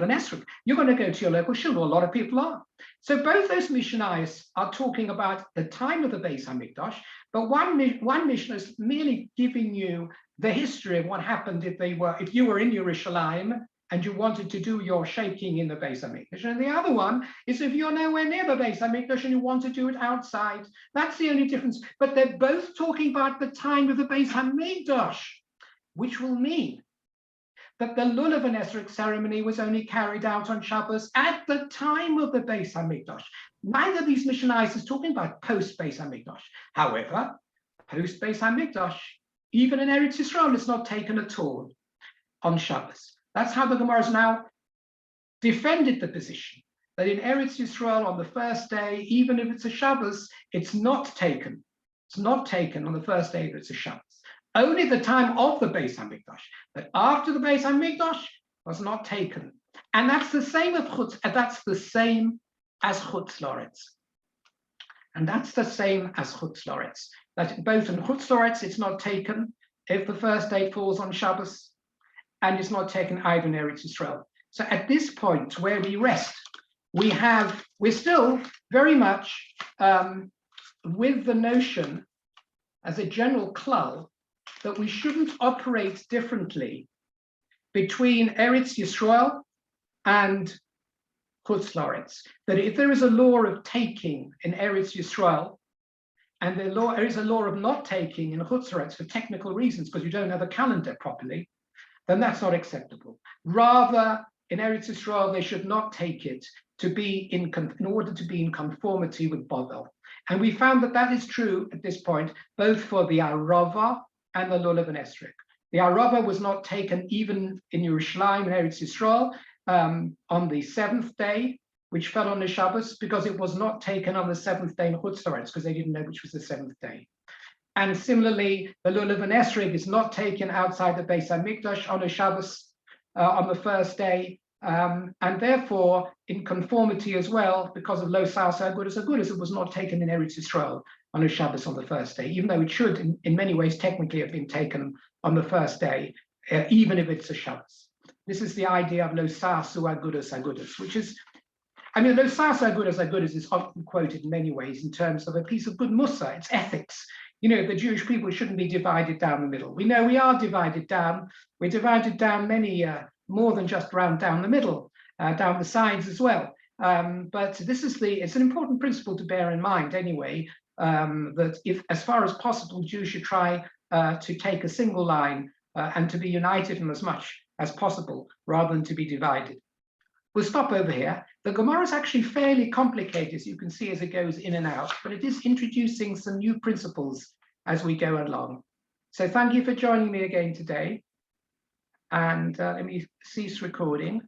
and esrog. You're going to go to your local shul. A lot of people are. So both those Mishnahs are talking about the time of the Beis HaMikdash, but one Mishnah is merely giving you the history of what happened if you were in Yerushalayim and you wanted to do your shaking in the Beis HaMikdash. And the other one is if you're nowhere near the Beis HaMikdash and you want to do it outside. That's the only difference. But they're both talking about the time of the Beis HaMikdash, which will mean that the lulav and esrog ceremony was only carried out on Shabbos at the time of the Beis HaMikdash. Neither of these Mishnahs is talking about post-Beis HaMikdash. However, post-Beis HaMikdash, even in Eretz Yisrael, it's not taken at all on Shabbos. That's how the Gemara has now defended the position that in Eretz Yisrael on the first day, even if it's a Shabbos, it's not taken. It's not taken on the first day that it's a Shabbos. Only the time of the Beis HaMikdash, but after the Beis HaMikdash was not taken. And that's the same as Chutz La'aretz. And that's the same as Chutz La'aretz. That both in Chutz La'aretz it's not taken if the first day falls on Shabbos, and it's not taken either in Eretz Yisrael. So at this point where we rest, we're still very much with the notion as a general klal that we shouldn't operate differently between Eretz Yisrael and Chutz La'aretz. That if there is a law of taking in Eretz Yisrael, and there is a law of not taking in Chutz La'aretz for technical reasons, because you don't have a calendar properly, then that's not acceptable. Rather, in Eretz Yisrael, they should not take it to be in order to be in conformity with Bavel. And we found that that is true at this point, both for the Arava and the Lulav and Esrog. The Arava was not taken even in Yerushalayim and Eretz Yisrael on the seventh day, which fell on the Shabbos, because it was not taken on the seventh day in Chutz La'aretz, because they didn't know which was the seventh day. And similarly, the Lulav and Esrog is not taken outside the Beis HaMikdash on a Shabbos, on the first day, and therefore in conformity as well, because of lo sas agudas, it was not taken in Eretz Yisrael on a Shabbos on the first day, even though it should in many ways technically have been taken on the first day, even if it's a Shabbos. This is the idea of lo sasu agudas, which is, I mean, lo sasu agudas is often quoted in many ways in terms of a piece of good mussar, it's ethics. You know, the Jewish people shouldn't be divided down the middle. We know we are divided down. We're divided down many, more than just down the middle, down the sides as well. But this is it's an important principle to bear in mind anyway, that if, as far as possible, Jews should try to take a single line and to be united in as much as possible, rather than to be divided. We'll stop over here. The Gemara is actually fairly complicated, as you can see, as it goes in and out, but it is introducing some new principles as we go along. So thank you for joining me again today. And let me cease recording.